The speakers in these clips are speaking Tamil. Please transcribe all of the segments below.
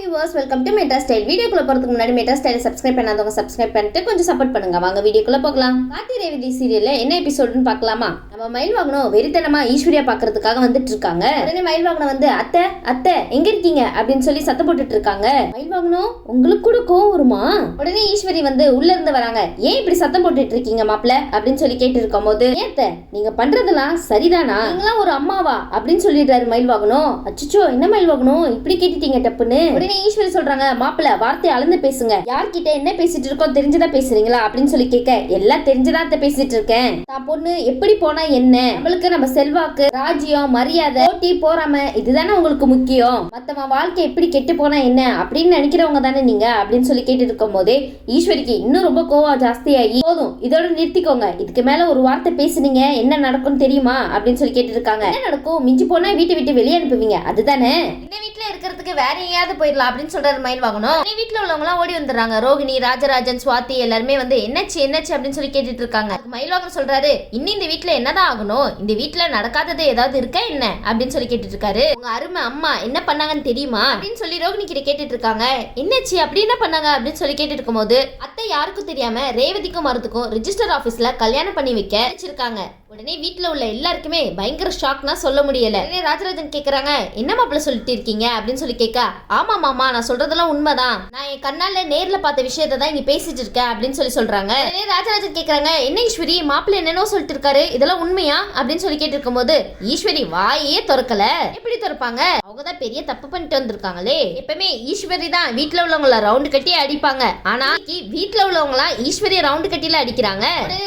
Viewers, welcome to metro style. வீடியோக்குள்ள போறதுக்கு முன்னாடி மெட்ரா ஸ்டைல் சப்ஸ்கிரைப் பண்ணாதவங்க சப்ஸ்கிரைப் பண்ணிட்டு கொஞ்சம் சப்போர்ட் பண்ணுங்க. வாங்க வீடியோக்குள்ள போகலாம். கார்த்தி ரேவதி சீரியல்ல என்ன எபிசோடுன்னு பார்க்கலாமா? நம்ம மயில் வாகனம் வெறித்தனமா ஈஸ்வரியா பாக்குறதுக்காக வந்துட்டு இருக்காங்க. உடனே மயில் வாகனம் வந்து அத்தை அத்தை எங்க இருக்கீங்க அப்படின்னு சொல்லி சத்தம் போட்டுட்டு இருக்காங்க. மயில் வாகனம், உங்களுக்கு கூட கோவம் வருமா? உடனே ஈஸ்வரி வந்து உள்ள இருந்து வராங்க. ஏன் இப்படி சத்தம் போட்டுட்டு இருக்கீங்க மாப்பிள்ள அப்படின்னு சொல்லி கேட்டு இருக்கும் போது, ஏத்த நீங்க பண்றதெல்லாம் சரிதானா? நீங்களாம் ஒரு அம்மாவா அப்படின்னு சொல்லிடுறாரு மயில் வாகனம். அச்சோ, என்ன மயில் வாகனம் இப்படி கேட்டுட்டீங்க டப்புன்னு? உடனே ஈஸ்வரி சொல்றாங்க, மாப்பிள்ள வார்த்தையை அளந்து பேசுங்க. யார்கிட்ட என்ன பேசிட்டு இருக்கோம் தெரிஞ்சதா பேசுறீங்களா அப்படின்னு சொல்லி கேட்க, எல்லாம் தெரிஞ்சதான் பேசிட்டு இருக்கேன். தான் பொண்ணு எப்படி போனா என்ன, நம்மளுக்கு நம்ம செல்வாக்கு, ராஜ்யம், மரியாதை, போட்டி, போறாம இதுதானே உங்களுக்கு முக்கியம். மத்தவன் வாழ்க்கை எப்படி கெட்டு போனா என்ன அப்படின்னு நினைக்கிறவங்க தானே நீங்க அப்படின்னு சொல்லி கேட்டு இருக்கும் போதே ஈஸ்வரிக்கு இன்னும் ரொம்ப கோவம் ஜாஸ்தியாகி, போதும் இதோட நிறுத்திக்கோங்க, இதுக்கு மேல ஒரு வார்த்தை பேசுனீங்க என்ன நடக்கும் தெரியுமா அப்படின்னு சொல்லி கேட்டு இருக்காங்க. என்ன நடக்கும்? மிஞ்சி போனா வீட்டை விட்டு வெளியே அனுப்புவீங்க அதுதானே? இந்த வீட்டுல இருக்கிறதுக்கு வேற எங்கேயாவது போயிடலாம் அப்படின்னு சொல்றாரு மயில் வாகனம். வீட்டுல உள்ளவங்க எல்லாம் ஓடி வந்துடுறாங்க. ரோகிணி, ராஜராஜன், சுவாதி எல்லாருமே வந்து என்னாச்சு அப்படின்னு சொல்லி கேட்டுட்டு இருக்காங்க. மயில் வாகனம் சொல்றாரு, இன்னும் இந்த வீட்டுல என்னதான் ஆகணும், இந்த வீட்டுல நடக்காதது ஏதாவது இருக்கா என்ன அப்படின்னு சொல்லி கேட்டுட்டு இருக்காரு. உங்க அருமை அம்மா என்ன பண்ணாங்கன்னு தெரியுமா அப்படின்னு சொல்லி ரோகிணி கிட்ட கேட்டுட்டு இருக்காங்க. என்னாச்சு அப்படி என்ன பண்ணாங்க அப்படின்னு சொல்லி கேட்டுட்டு இருக்கும் போது, அத்தை யாருக்கும் தெரியாம ரேவதிக்கும் மருத்துக்கும் ரிஜிஸ்டர் ஆபீஸ்ல கல்யாணம் பண்ணி வைக்க வச்சிருக்காங்க. உடனே வீட்டுல உள்ள எல்லாருக்குமே பயங்கர ஷாக்னா சொல்ல முடியல. ராஜராஜன் கேக்குறாங்க, என்ன மாப்பிள்ள சொல்லிட்டு இருக்கீங்க அப்படின்னு சொல்லி கேட்க, ஆமா மாமா நான் சொல்றதெல்லாம் உண்மைதான், நான் என் கண்ணால நேர்ல பார்த்த விஷயத்தை தான் இங்க பேசிட்டு இருக்கேன் அப்படின்னு சொல்லி சொல்றாங்க. ராஜராஜன் கேக்குறாங்க, என்ன ஈஸ்வரி மாப்பிள்ள என்னென்னோ சொல்லிட்டு இருக்காரு, இதெல்லாம் உண்மையா அப்படின்னு சொல்லி கேட்டு இருக்கும் போது, ஈஸ்வரி வாயே திறக்கல. எப்படி திறப்பாங்க, அவங்கதான் பெரிய தப்பு பண்ணிட்டு வந்திருக்காங்களே. எப்பவுமே ஈஸ்வரி தான் வீட்டுல உள்ளவங்கள ரவுண்டு கட்டி அடிப்பாங்க, ஆனா வீட்டுல உள்ளவங்களா ஈஸ்வரி ரவுண்டு கட்டில அடிக்கிறாங்க.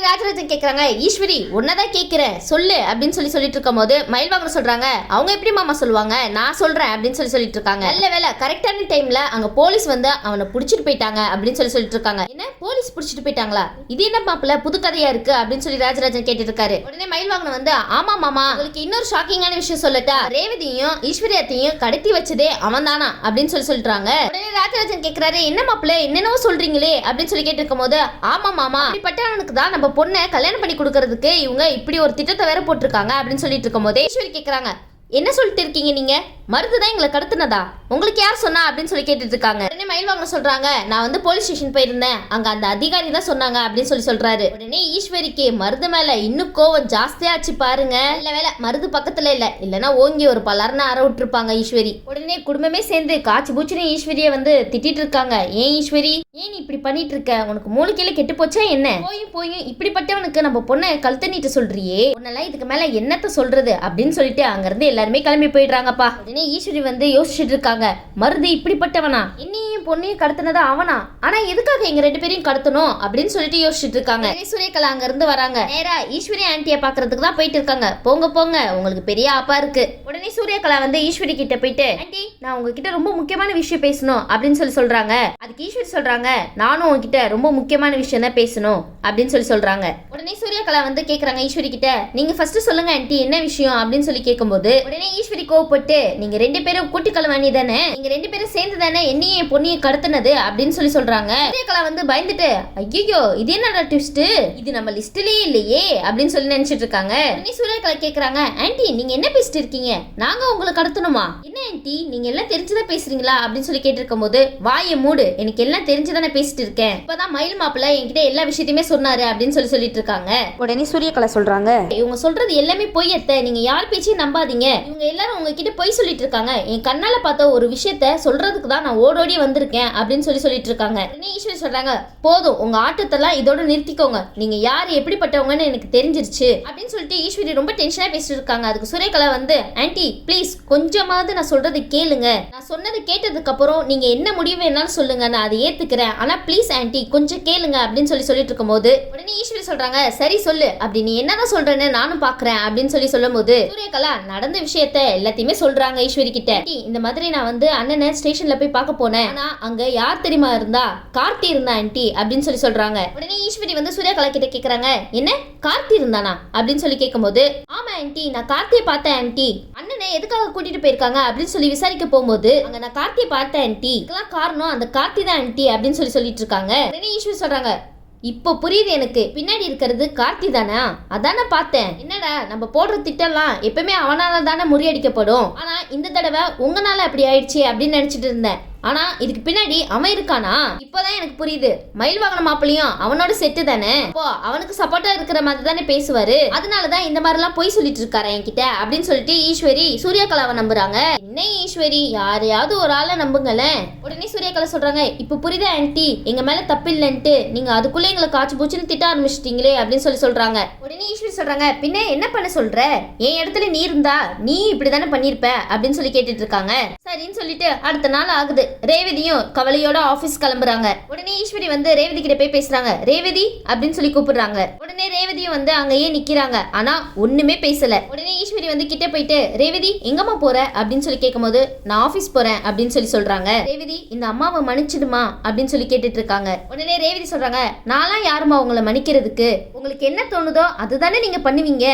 ராஜராஜன் கேக்குறாங்க, ஈஸ்வரி உன்னதான் கேக்குறேன் சொல்லு அப்படின்னு சொல்லி சொல்லிட்டு இருக்கும் போது மயில் வாகனம் சொல்றாங்க, அவங்க எப்படி மாமா சொல்லுவாங்க, நான் சொல்றேன் அப்படின்னு சொல்லி சொல்லிட்டு இருக்காங்க. நல்ல வேலை கரெக்டான டைம்ல அங்க போலீஸ் வந்து அவனை புடிச்சிட்டு போயிட்டாங்க அப்படின்னு சொல்லி சொல்லிட்டு இருக்காங்க. என்ன போலீஸ் புடிச்சிட்டு போயிட்டாங்களா, இது என்ன மாப்பிள்ள புது கதையா இருக்கு அப்படின்னு சொல்லி ராஜராஜன் கேட்டு இருக்காரு. உடனே மயில் வாகனம் வந்து, ஆமா மாமா உங்களுக்கு இன்னொரு ஷாக்கிங்கான விஷயம் சொல்லட்டா, ரேவதியும் ஈஸ்வரியத்தையும் கடத்தி வச்சதே அவன் தானா அப்படின்னு சொல்லி சொல்றாங்க. உடனே ராஜராஜன் கேக்குறாரு, என்ன மாப்பிள்ள என்னென்னவோ சொல்றீங்களே அப்படின்னு சொல்லி கேட்டு இருக்கும் போது, ஆமா மாமா இப்படிப்பட்டவனுக்கு தான் நம்ம பொண்ணை கல்யாணம் பண்ணி கொடுக்கறதுக்கு இவங்க இப்படி ஒரு திட்டத்தை வேற போட்டிருக்காங்க அப்படின்னு சொல்லிட்டு இருக்கும் போது ஈஸ்வரி கேக்குறாங்க, என்ன சொல்லிட்டு இருக்கீங்க நீங்க, மருந்துதான் எங்களை கடத்துனதா, உங்களுக்கு யார் சொன்னா அப்படின்னு சொல்லி கேட்டுட்டு இருக்காங்க. உடனே மயில் வாகனம் சொல்றாங்க, நான் வந்து போலீஸ் ஸ்டேஷன் போயிருந்தேன், அங்க அந்த அதிகாரி தான் சொன்னாங்க அப்படின்னு சொல்லி சொல்றாரு. உடனே ஈஸ்வரிக்கு மருது மேல இன்னும் கோவம் ஜாஸ்தியாச்சு பாருங்க. இல்ல வேலை மருது பக்கத்துல இல்லைன்னா ஓங்கி ஒரு பலர்னு அற விட்டுருப்பாங்க ஈஸ்வரி. உடனே குடும்பமே சேர்ந்து காய்ச்சி பூச்சின்னு ஈஸ்வரியை வந்து திட்டிட்டு இருக்காங்க. ஏன் ஈஸ்வரி ஏன் நீ இப்படி பண்ணிட்டு இருக்க, உனக்கு மூளைக்கையில கெட்டு போச்சா என்ன, போயும் இப்படிப்பட்டவனுக்கு நம்ம பொண்ணை கழுத்த நீட்டு சொல்றியே, உன்னெல்லாம் இதுக்கு மேல என்னத்த சொல்றது அப்படின்னு சொல்லிட்டு அங்க இருந்து எல்லாருமே கிளம்பி போயிடுறாங்கப்பா. உடனே ஈஸ்வரி வந்து யோசிச்சுட்டு இருக்காங்க, மருது இப்படிப்பட்டவனா, இன்னையும் பொண்ணையும் கடத்தினதா அவனா, ஆனா எதுக்காக எங்க ரெண்டு பேரையும் கடத்தணும் அப்படின்னு சொல்லிட்டு யோசிச்சுட்டு இருக்காங்க. சூரியகலா அங்க இருந்து வராங்க. நேரா ஈஸ்வரி ஆண்டியை பாக்குறதுக்கு தான் போயிட்டு இருக்காங்க. போங்க போங்க உங்களுக்கு பெரிய ஆப்பா இருக்கு. உடனே சூரியகலா வந்து ஈஸ்வரி கிட்ட போயிட்டு, ஆண்டி நான் உங்ககிட்ட ரொம்ப முக்கியமான விஷயம் பேசணும் அப்படின்னு சொல்லி சொல்றாங்க. அதுக்கு ஈஸ்வரி சொல்றாங்க, நானும் உங்ககிட்ட ரொம்ப முக்கியமான விஷயம் தான் பேசணும் அப்படின்னு சொல்லி சொல்றாங்க. உடனே சூரியகலா வந்து கேக்குறாங்க ஈஸ்வரி கிட்ட, நீங்க ஃபர்ஸ்ட் சொல்லுங்க ஆண்டி என்ன விஷயம் அப்படின்னு சொல்லி கேட்கும்போது, உடனே ஈஸ்வரி கோவப்பட்டு, நீங்க ரெண்டு பேரும் கூட்டிக்கலவாணி தானே, நீங்க ரெண்டு பேரும் சேர்ந்து தானே என்னையும் என் பொண்ணையும் கடத்தினது அப்படின்னு சொல்லி சொல்றாங்க. சூரியகலா வந்து பயந்துட்டு, ஐயோ இது என்னடா ட்விஸ்ட், இது நம்ம லிஸ்ட்லயே இல்லையே அப்படின்னு சொல்லி நினைச்சிட்டு இருக்காங்க. உடனே சூரியகலா கேக்குறாங்க, ஆண்டி நீங்க என்ன பேசிட்டு இருக்கீங்க, நாங்க உங்களை கடத்தணுமா, என்ன ஆண்டி நீங்க எல்லாம் தெரிஞ்சுதான் பேசுறீங்களா அப்படின்னு சொல்லி கேட்டு இருக்கும் போது, வாயை மூடு எனக்கு எல்லாம் தெரிஞ்சுதானே பேசிட்டு இருக்கேன், இப்பதான் மயில் மாப்பிள்ள என்கிட்ட எல்லா விஷயத்தையுமே சொன்னாரு அப்படின்னு சொல்லி சொல்லிட்டு இருக்காங்க. உடனே சூரியகலா சொல்றாங்க, இவங்க சொல்றது எல்லாமே பொய் அத்தை, நீங்க யார் பேச்சையும் நம்பாதீங்க, இவங்க எல்லாரும் உங்ககிட்ட பொய் சொல்லிட்டு இருக்காங்க, என் கண்ணால பார்த்த ஒரு விஷயத்த சொல்றதுக்கு தான் நான் ஓடோடி வந்திருக்கேன் அப்படின்னு சொல்லி சொல்லிட்டு இருக்காங்க. உடனே ஈஸ்வரி சொல்றாங்க, போதும் உங்க ஆட்டத்தெல்லாம் இதோட நிறுத்திக்கோங்க, நீங்க யாரு எப்படிப்பட்டவங்கன்னு எனக்கு தெரிஞ்சிருச்சு அப்படின்னு சொல்லிட்டு ஈஸ்வரி ரொம்ப டென்ஷனா பேசிட்டு இருக்காங்க. அதுக்கு சூரியகலா வந்து, ஆண்டி ப்ளீஸ் கொஞ்சமாவது நான் சொல்றது கேளுங்க, நான் சொன்னது கேட்டதுக்கு அப்புறம் நீங்க என்ன முடிவு வேணாலும் சொல்லுங்க, நான் அதை ஏத்துக்கிறேன், ஆனா ப்ளீஸ் ஆண்டி கொஞ்சம் கேளுங்க அப்படின்னு சொல்லி சொல்லிட்டு இருக்கும் போது உடனே ஈஸ்வரி சொல்றாங்க, சரி சொல்லு அப்படி நீ என்னதான் சொல்றேன்னு நானும் பாக்குறேன் அப்படின்னு சொல்லி சொல்லும் போது சூரியகலா நடந்த விஷயத்த எல்லாத்தையுமே சொல்றாங்க ஈஸ்வரி கிட்ட. இந்த மாதிரி நான் வந்து அண்ணனை ஸ்டேஷன்ல போய் பார்க்க போனேன், ஆனா அங்க யார் தெரியுமா இருந்தா, கார்த்தி இருந்தா ஆண்டி அப்படின்னு சொல்லி சொல்றாங்க. உடனே ஈஸ்வரி வந்து சூரியகலா கிட்ட கேக்குறாங்க, என்ன கார்த்தி இருந்தானா அப்படின்னு சொல்லி கேட்கும் போது, ஆமா ஆண்டி நான் கார்த்தியை பார்த்தேன் ஆண்டி, அண்ணனை எதுக்காக கூட்டிட்டு போயிருக்காங்க அப்படின்னு சொல்லி விசாரிக்க போகும்போது அங்க நான் கார்த்தியை பார்த்தேன் ஆண்டி, இதுக்கெல்லாம் காரணம் அந்த கார்த்தி தான் ஆண்டி அப்படின்னு சொல்லி சொல்லிட்டு இருக்காங்க. உடனே ஈஸ்வரி சொல்றாங்க, இப்போ புரியுது எனக்கு, பின்னாடி இருக்கிறது கார்த்தி தானே, அதானே பார்த்தேன், என்னடா நம்ம போடுற திட்டம்லாம் எப்பவுமே அவனால தானே முறியடிக்கப்படும், ஆனா இந்த தடவை உங்களால அப்படி ஆயிடுச்சு அப்படின்னு நினைச்சிட்டு இருந்தேன், ஆனா இதுக்கு பின்னாடி அவன் இருக்கானா? இப்போதான் எனக்கு புரியுது. மயில் வாகன மாப்பிளையும் அவனோட செட்டு தானே, அப்போ அவனுக்கு சப்போர்ட்டா இருக்கிற மாதிரி தானே பேசுவாரு. அதனாலதான் இந்த மாதிரி எல்லாம் போய் சொல்லிட்டு இருக்காரு என்கிட்ட அப்படின்னு சொல்லிட்டு ஈஸ்வரி சூர்யாகலாவை நம்புறாங்க. என்ன ஈஸ்வரி, யாரையாவது ஒரு ஆளை நம்புங்களேன். உடனே சூர்யாகலா சொல்றாங்க, இப்ப புரியுதா ஆன்ட்டி, எங்க மேல தப்பு இல்லைன்ட்டு, நீங்க அதுக்குள்ள எங்களை காய்ச்சி பூச்சின்னு திட்ட ஆரம்பிச்சிட்டீங்களே அப்படின்னு சொல்றாங்க. உடனே ஈஸ்வரி சொல்றாங்க, பின்ன என்ன பண்ண சொல்ற, என் இடத்துல நீ இருந்தா நீ இப்படிதானே பண்ணிருப்ப அப்படின்னு சொல்லி கேட்டுட்டு இருக்காங்க. சரின்னு சொல்லிட்டு அடுத்த நாள் ஆகுது. ரேவதியும் கவலையோட ஆபீஸ் கிளம்புறாங்க. உடனே ஈஸ்வரி வந்து ரேவதி கிட்ட போய் பேசுறாங்க. ரேவதி அப்படின்னு சொல்லி கூப்பிடுறாங்க. உடனே ரேவதியும் வந்து அங்கேயே நிக்கிறாங்க. ஆனா ஒண்ணுமே பேசல. உடனே ஈஸ்வரி வந்து கிட்ட போயிட்டு, ரேவதி எங்கம்மா போற அப்படின்னு சொல்லி கேட்கும் போது, நான் ஆபீஸ் போறேன் அப்படின்னு சொல்றாங்க. ரேவதி இந்த அம்மாவை மன்னிச்சிடுமா அப்படின்னு சொல்லி கேட்டுட்டு இருக்காங்க. உடனே ரேவதி சொல்றாங்க, நான்லாம் யாருமா உங்களை மன்னிக்கிறதுக்கு, உங்களுக்கு என்ன தோணுதோ அதுதானே நீங்க பண்ணுவீங்க.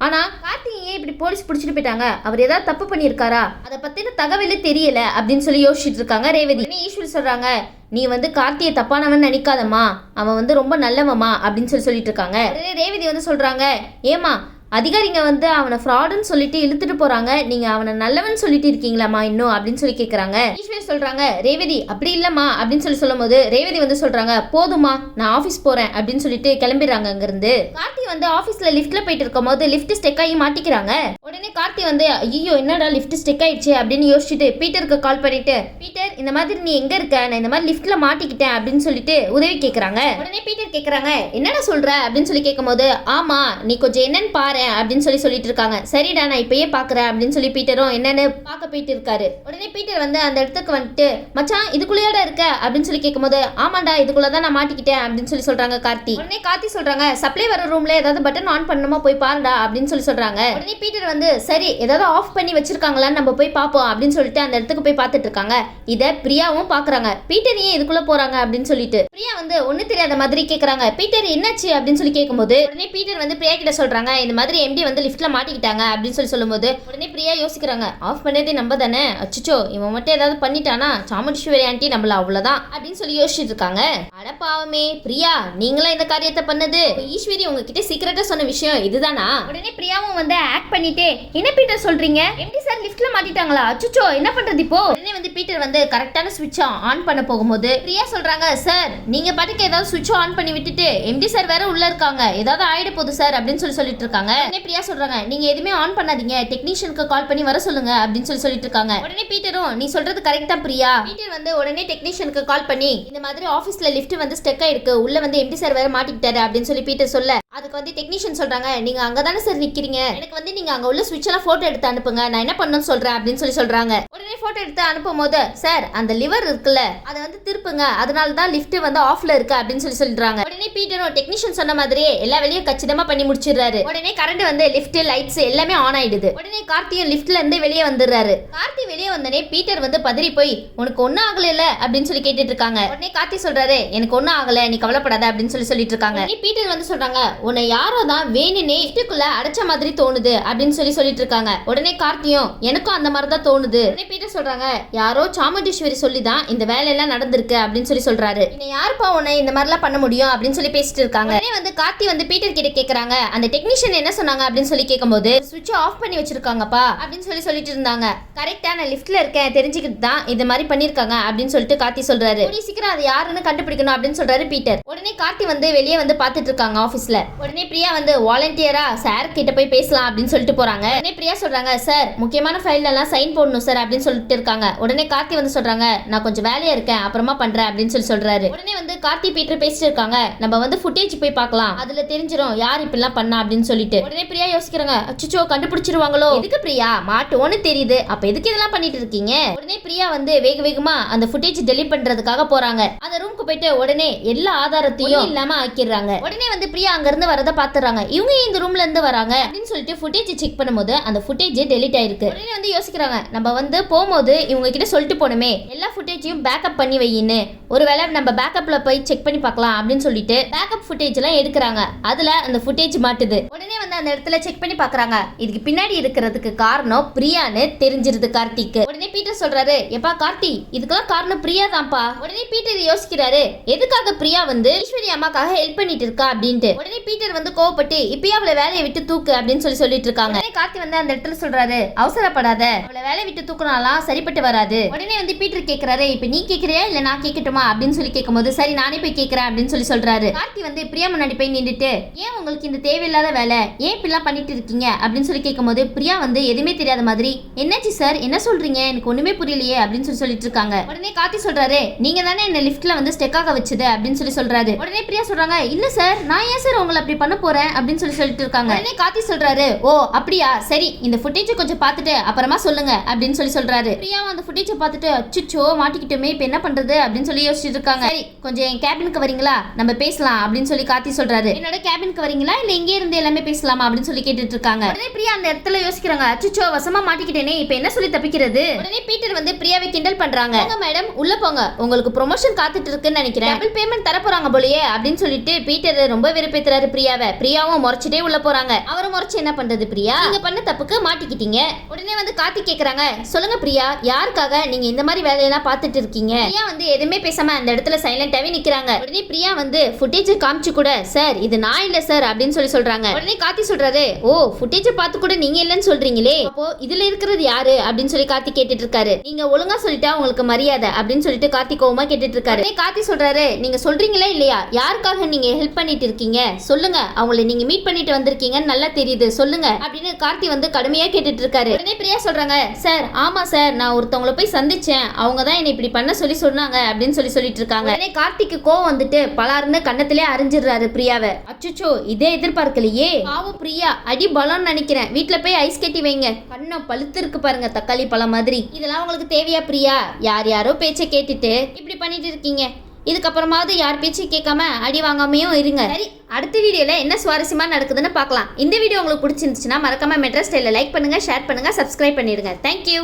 ஆனா கார்த்திகை இப்படி போலீஸ் பிடிச்சிட்டு போயிட்டாங்க, அவர் ஏதாவது தப்பு பண்ணியிருக்காரா, அதை பத்தின தகவலே தெரியல அப்படின்னு சொல்லி யோசிச்சுட்டு இருக்காங்க ரேவதி. ஈஸ்வரி சொல்றாங்க, நீ வந்து கார்த்தியை தப்பானவன் நினைக்காதம்மா, அவன் வந்து ரொம்ப நல்லவமா அப்படின்னு சொல்லிட்டு இருக்காங்க. ரேவதி வந்து சொல்றாங்க, ஏமா அதிகாரிங்க வந்து அவனை ஃப்ராடுன்னு சொல்லிட்டு இழுத்துட்டு போறாங்க, நீங்க அவனை நல்லவன் சொல்லிட்டு இருக்கீங்களாமா இன்னும் அப்படின்னு சொல்லி கேட்கறாங்க. ஈஸ்வரி சொல்றாங்க, ரேவதி அப்படி இல்லம்மா அப்படின்னு சொல்லும் போது ரேவதி வந்து சொல்றாங்க, போதுமா நான் ஆபீஸ் போறேன் அப்படின்னு சொல்லிட்டு கிளம்பிடுறாங்க அங்க இருந்து. கார்த்தி வந்து ஆபீஸ்ல லிஃப்ட்ல போயிட்டு இருக்கும் போது லிஃப்ட் ஸ்டெக் ஆகி மாட்டிக்கிறாங்க. உடனே கார்த்தி வந்து, ஐயோ என்னடா லிஃப்ட் ஸ்டெக் ஆயிடுச்சு அப்படின்னு யோசிச்சுட்டு பீட்டருக்கு கால் பண்ணிட்டு, பீட்டர் இந்த மாதிரி நீ எங்க இருக்க, நான் இந்த மாதிரி லிஃப்ட்ல மாட்டிக்கிட்டேன் அப்படின்னு சொல்லிட்டு உதவி கேட்கறாங்க. உடனே பீட்டர் கேட்கறாங்க, என்னடா சொல்ற அப்படின்னு சொல்லி கேட்கும் போது, ஆமா நீ கொஞ்சம் என்னன்னு பாரு அப்படின்னு சொல்லிட்டு இருக்காங்க. சரிடா நான் இப்பயே பாக்குறேன் அப்படின்னு சொல்லி பீட்டரும் என்னன்னு பார்க்க போயிட்டு இருக்காரு. உடனே பீட்டர் வந்து அந்த இடத்துக்கு வந்துட்டு, மச்சான் இதுக்குள்ளேயோட இருக்க அப்படின்னு சொல்லி கேட்கும் போது, ஆமாண்டா இதுக்குள்ளதான் நான் மாட்டிக்கிட்டேன் அப்படின்னு சொல்றாங்க கார்த்தி. உடனே கார்த்தி சொல்றாங்க, சப்ளை வர ரூம்ல ஏதாவது பட்டன் ஆன் பண்ணணுமா போய் பாருடா அப்படின்னு சொல்றாங்க. உடனே பீட்டர் வந்து, சரி ஏதாவது ஆஃப் பண்ணி வச்சிருக்காங்களான்னு நம்ம போய் பார்ப்போம் அப்படின்னு சொல்லிட்டு அந்த இடத்துக்கு போய் பார்த்துட்டு இருக்காங்க. இத பிரியாவும் பாக்குறாங்க. பீட்டர் ஏன் இதுக்குள்ள போறாங்க அப்படின்னு சொல்லிட்டு பிரியா வந்து ஒண்ணு தெரியாத மாதிரி கேக்குறாங்க. பீட்டர் என்னாச்சு அப்படின்னு சொல்லி கேட்கும்போது உடனே பீட்டர் வந்து பிரியா கிட்ட சொல்றாங்க, இந்த மாதிரி எம்டி வந்து லிஃப்ட்ல மாட்டிக்கிட்டாங்க அப்படின்னு சொல்லும்போது உடனே பிரியா யோசிக்கிறாங்க, ஆஃப் பண்ணதே நம்ம தானே, அச்சோ இவன் மட்டும் ஏதாவது பண்ணிட்டானா சாமுண்டீஸ்வரி ஆண்டி நம்மள அவ்வளவுதான் அப்படின்னு சொல்லி யோசிச்சுட்டு இருக்காங்க. அட பாவமே பிரியா, நீங்களா இந்த காரியத்தை பண்ணது, ஈஸ்வரி உங்ககிட்ட சீக்கிரட்டா சொன்ன விஷயம் இதுதானா? உடனே பிரியாவும் வந்து ஆக்ட் பண்ணிட்டே, என்ன பீட்டர் சொல்றீங்க, எம்டி சார் லிஃப்ட்ல மாட்டிட்டாங்களா, அச்சோ என்ன பண்றது இப்போ? உடனே வந்து பீட்டர் வந்து கரெக்டான ஸ்விட்ச் ஆன் பண்ண போகும்போது பிரியா சொல்றாங்க, சார் நீங்க பாட்டுக்கு ஏதாவது ஸ்விட்ச் ஆன் பண்ணி விட்டுட்டு எம்டி சார் வேற உள்ள இருக்காங்க, ஏதாவது ஆயிட போகுது சார் அப்படின்னு சொல்லிட்டு இருக்காங்க. உடனே பிரியா சொல்றாங்க, நீங்க எதுவுமே ஆன் பண்ணாதீங்க, டெக்னீஷியனுக்கு கால் பண்ணி வர சொல்லுங்க அப்படின்னு சொல்லிட்டு இருக்காங்க. உடனே பீட்டரும், நீ சொல்றது கரெக்டா பிரியா. பீட்டர் வந்து உடனே டெக்னீஷியனுக்கு கால் பண்ணி, இந்த மாதிரி ஆபீஸ்ல லிஃப்ட் வந்து ஸ்டெக் ஆயிருக்கு, உள்ள வந்து எம்டி சார் வேற மாட்டிக்கிட்டாரு அப்படின்னு சொல்லி பீட்டர் சொல்ல, அதுக்கு வந்து டெக்னீஷியன் சொல்றாங்க, நீங்க அங்கதானே சார் நிக்கிறீங்க, எனக்கு வந்து நீங்க அங்க உள்ள ஸ்விட்ச் எல்லாம் போட்டோ எடுத்து அனுப்புங்க, நான் என்ன பண்ணணும்னு சொல்றேன் அப்படின்னு சொல்றாங்க. உடனே போட்டோ எடுத்து அனுப்பும் போது, சார் அந்த லிவர் இருக்குல்ல அதை வந்து திருப்புங்க, அதனால தான் லிஃப்ட் வந்து ஆஃப்ல இருக்கு அப்படின்னு சொல்றாங்க. உடனே பீட்டரும் டெக்னீஷியன் சொன்ன மாதிரியே எல்லா வேலையும் கச்சிதமா பண்ணி முடிச்சிடுறாரு. உடனே கரண்ட் வந்து லிஃப்ட் லைட்ஸ் எல்லாமே ஆன் ஆயிடுது. உடனே கார்த்தியும் லிஃப்ட்ல இருந்து வெளியே வந்துடுறாரு. கார்த்தி வெளியே வந்தனே பீட்டர் வந்து பதறி போய், உனக்கு ஒன்னும் ஆகல இல்ல அப்படின்னு சொல்லி கேட்டுட்டு இருக்காங்க. உடனே கார்த்தி சொல்றாரு, எனக்கு ஒன்னும் ஆகல நீ கவலைப்படாத அப்படின்னு சொல்லிட்டு இருக்காங்க. பீட்டர் வந்து சொல்றாங்க, உன்னை யாரோ தான் வேணுனே லிஃப்ட்டுக்குள்ள அடைச்ச மாதிரி தோணுது அப்படின்னு சொல்லிட்டு இருக்காங்க. உடனே கார்த்தியும், எனக்கும் அந்த மாதிரி தான் தோணுது. உடனே பீட்டர் சொல்றாங்க, யாரோ சாமுண்டீஸ்வரி சொல்லிதான் இந்த வேலையெல்லாம் நடந்திருக்கு அப்படின்னு சொல்றாரு. இன்ன யாருப்பா உன்னை இந்த மாதிரிலாம் பண்ண முடியும் அப்படின்னு சொல்லி பேசிட்டு இருக்காங்க. உடனே வந்து கார்த்தி வந்து பீட்டர் கிட்ட கேக்குறாங்க, அந்த டெக்னீஷியன் என்ன சொன்னாங்க அப்படின்னு சொல்லி கேட்கும்போது, ஸ்விட்ச் ஆஃப் பண்ணி வச்சிருக்காங்கப்பா அப்படின்னு சொல்லிட்டு இருந்தாங்க. கரெக்டா நான் லிஃப்ட்ல இருக்கேன் தெரிஞ்சுக்கிட்டு தான் இது மாதிரி பண்ணிருக்காங்க அப்படின்னு சொல்லிட்டு கார்த்தி சொல்றாரு. சீக்கிரம் அது யாருன்னு கண்டுபிடிக்கணும் அப்படின்னு சொல்றாரு பீட்டர். உடனே கார்த்தி வந்து வெளியே வந்து பாத்துட்டு இருக்காங்க ஆபீஸ்ல. உடனே பிரியா வந்து வாலண்டியரா சார் கிட்ட போய் பேசலாம் அப்படின்னு சொல்லிட்டு போறாங்க. உடனே பிரியா சொல்றாங்க, சார் முக்கியமான ஃபைல் எல்லாம் சைன் போடணும் சார் அப்படின்னு சொல்லிட்டு இருக்காங்க. உடனே கார்த்தி வந்து சொல்றாங்க, நான் கொஞ்சம் வேலையா இருக்கேன் அப்புறமா பண்றேன் அப்படின்னு சொல்றாரு. உடனே வந்து கார்த்தி பீட்டர் பேசிட்டு இருக்காங்க, நம்ம வந்து ஃபுட்டேஜ் போய் பார்க்கலாம், அதுல தெரிஞ்சிரும் யார் இப்படிலாம் பண்ணா அப்படின்னு சொல்லிட்டு. உடனே பிரியா யோசிக்கிறாங்க, அச்சோ கண்டுபிடிச்சிருவாங்களோ, எதுக்கு பிரியா மாட்டோன்னு தெரியுது, அப்ப எதுக்கு இதெல்லாம் பண்ணிட்டு இருக்கீங்க? உடனே பிரியா வந்து வேகமா அந்த ஃபுட்டேஜ் டெலீட் பண்றதுக்காக போறாங்க. அந்த ரூமுக்கு போயிட்டு உடனே எல்லா ஆதாரத்தையும் இல்லாம ஆக்கிடுறாங்க. உடனே வந்து பிரியா அங்க இருந்து வரத பாத்துறாங்க. இவங்க இந்த ரூம்ல இருந்து வராங்க அப்படின்னு சொல்லிட்டு ஃபுட்டேஜ் செக் பண்ணும்போது அந்த ஃபுட்டேஜ் டெலீட் ஆயிருக்கு. உடனே வந்து யோசிக்கிறாங்க, நம்ம வந்து போகும்போது இவங்க கிட்ட சொல்லிட்டு போனோமே எல்லா ஃபுட்டேஜையும் பேக்கப் பண்ணி வையின்னு, ஒருவேளை நம்ம பேக்கப்ல போய் செக் பண்ணி பார்க்கலாம் அப்படின்னு சொல்லிட்டு பேக்கப் ஃபுட்டேஜ் எல்லாம் எடுக்கிறாங்க. அதுல அந்த ஃபுட்டேஜ் மாட்டுது. உடனே வந்து அந்த இடத்துல செக் பண்ணி பாக்குறாங்க. இதுக்கு பின்னாடி இருக்கிறதுக்கு காரணம் பிரியான்னு தெரிஞ்சிருது கார்த்திக்கு. உடனே பீட்டர் சொல்றாரு, எப்பா கார்த்தி இதுக்கெல்லாம் காரணம் பிரியா தான்ப்பா. உடனே பீட்டர் யோசிக்கிறாரு, எதுக்காக பிரியா வந்து ஈஸ்வரி அம்மாக்காக ஹெல்ப் பண்ணிட்டு இருக்கா அப்படின்ட்டு. உடனே பீட்டர் வந்து கோவப்பட்டு இப்பயே அவளை வேலையை விட்டு தூக்கு அப்படின்னு சொல்லிட்டு இருக்காங்க. கார்த்தி வந்து அந்த இடத்துல சொல்றாரு, அவசரப்படாத, அவளை வேலையை விட்டு தூக்குனாலாம் சரிப்பட்டு வராது. உடனே வந்து பீட்டர் கேக்குறாரு, இப்ப நீ கேக்குறியா இல்ல நான் கேட்கட்டுமா அப்படின்னு சொல்லி கேட்கும்போது சரி நானே போய் கேட்கிறேன் அப்படின்னு சொல்றாரு. கார்த்தி வந்து பிரியா முன்னாடி போய் நின்றுட்டு, ஏன் உங்களுக்கு இந்த தேவையில்லாத வேலை, ஏன் இப்படிலாம் பண்ணிட்டு இருக்கீங்க அப்படின்னு சொல்லி கேட்கும்போது பிரியா வந்து எதுவுமே தெரியாத மாதிரி, என்னாச்சு சார் என்ன சொல்றீங்க, எனக்கு ஒண்ணுமே புரியலையே அப்படின்னு சொல்லிட்டு இருக்காங்க. உடனே கார்த்தி சொல்றாரு, நீங்க தானே என்ன லிஃப்ட்ல வந்து ஸ்டெக்காக வச்சது அப்படின்னு சொல்றாரு. உடனே பிரியா சொல்றாங்க, இல்ல சார் நான் ஏன் சார் உங்களை அப்படி பண்ண போறேன் அப்படின்னு சொல்லிட்டு இருக்காங்க. உடனே கார்த்தி சொல்றாரு, ஓ அப்படியா சரி, இந்த ஃபுட்டேஜ் கொஞ்சம் பார்த்துட்டு அப்புறமா சொல்லுங்க அப்படின்னு சொல்றாரு. பிரியா அந்த ஃபுட்டேஜ் பார்த்துட்டு அச்சுச்சோ மாட்டிக்கிட்டோமே இப்ப என்ன பண்றது அப்படின்னு சொல்லி யோசிச்சுட்டு இருக்காங்க. சரி கொஞ்சம் என் கேபினுக்கு வரீங்களா, நம்ம பேசலாம் அப்படின்னு சொல்லி கார்த்தி சொல்றாரு. என்னோட கேபினுக்கு வரீங்களா இல்ல இங்கே இருந்து எல்லாமே பேசலாமா அப்படின்னு சொல்லி கேட்டுட்டு இருக்காங்க. உடனே பிரியா அந்த இடத்துல யோசிக்கிறாங்க, அச்சுச்சோ வசமா மாட்டிக்கிட்டேனே இப்ப என்ன சொல்லி தப்பிக்கிறது. உடனே பீட்டர் வந்து பிரியாவை கிண்டல் பண்றாங்க, மேடம் உள்ள போங்க, உங்களுக்கு ப்ரொமோஷன் காத்துட்டு இருக்குன்னு நினைக்கிறேன், டபுள் பேமெண்ட் தர போறாங்க போலயே அப்படின்னு சொல்லிட்டு பீட்டர் ரொம்ப வெறுப்பேத்துறாரு பிரியாவை. பிரியாவும் முறைச்சிட்டே உள்ள போறாங்க. அவரும் முறைச்சு என்ன பண்றது, பிரியா நீங்க பண்ண தப்புக்கு மாட்டிக்கிட்டீங்க. உடனே வந்து கார்த்தி கேக்குறாங்க, சொல்லுங்க பிரியா யாருக்காக நீங்க இந்த மாதிரி வேலையெல்லாம் பார்த்துட்டு இருக்கீங்க. பிரியா வந்து எதுவுமே பேசாம அந்த இடத்துல சைலண்டாவே நிக்கிறாங்க. உடனே பிரியா வந்து ஃபுட்டேஜ் காமிச்சு கூட, சார் இது நான் இல்ல சார் அப்படின்னு சொல்றாங்க. உடனே கார்த்தி சொல்றாரு, ஓ ஃபுட்டேஜ் பார்த்து கூட நீங்க இல்லன்னு சொல்றீங்களே, அப்போ இதுல இருக்கிறது யாரு அப்படின்னு சொல்லி கார்த்தி கேட்டுட்டு இருக்காரு. நீங்க ஒழுங்கா சொல்லிட்டா உங்களுக்கு மரியாதை அப்படின்னு சொல்லிட்டு கார்த்தி கோவமா கேட்டுட்டு இருக்காரு. கார்த்தி சொல்றாரு, நீங்க சொல்றீங்களா இல்லையா, யாருக்காக நீங்க ஹெல்ப் பண்ணிட்டு இருக்கீங்க சொல்லுங்க, அவங்களை நீங்க மீட் பண்ணிட்டு வந்திருக்கீங்கன்னு நல்லா தெரியுது சொல்லுங்க அப்படின்னு கார்த்தி வந்து கடுமையா கேட்டுட்டு இருக்காரு. உடனே பிரியா சொல்றாங்க, சார் ஆமா சார் நான் ஒருத்தவங்களை போய் சந்திச்சேன், அவங்க தான் என்ன இப்படி பண்ண சொன்னாங்க அப்படின்னு சொல்லிட்டு இருக்காங்க. உடனே கார்த்திக்கு கோவம் வந்துட்டு பலாருன்னு கண்ணத்திலே அறிஞ்சிடுறாரு பிரியாவை. அச்சுச்சோ இதே எதிர்பார்க்கலையே, பாவம் பிரியா அடி பலம்னு நினைக்கிறேன், வீட்டுல போய் ஐஸ் கட்டி வைங்க, கண்ணம் பழுத்து இருக்கு பாருங்க தக்காளி பழம் மாதிரி. இதெல்லாம் உங்களுக்கு தேவையா பிரியா, யாரோ பேச்சை கேட்டுட்டு இப்படி பண்ணிட்டு இருக்கீங்க, இதுக்கப்புறமாவது யார் பேச்சு கேட்காம அடி வாங்காமையும் இருங்க. சரி அடுத்த வீடியோல என்ன சுவாரஸ்யமா நடக்குதுன்னு பார்க்கலாம். இந்த வீடியோ உங்களுக்கு பிடிச்சிருந்துச்சுன்னா மறக்காம மெட்ரா ஸ்டைல லைக் பண்ணுங்க, ஷேர் பண்ணுங்க, சப்ஸ்கிரைப் பண்ணிடுங்க. தேங்க்யூ.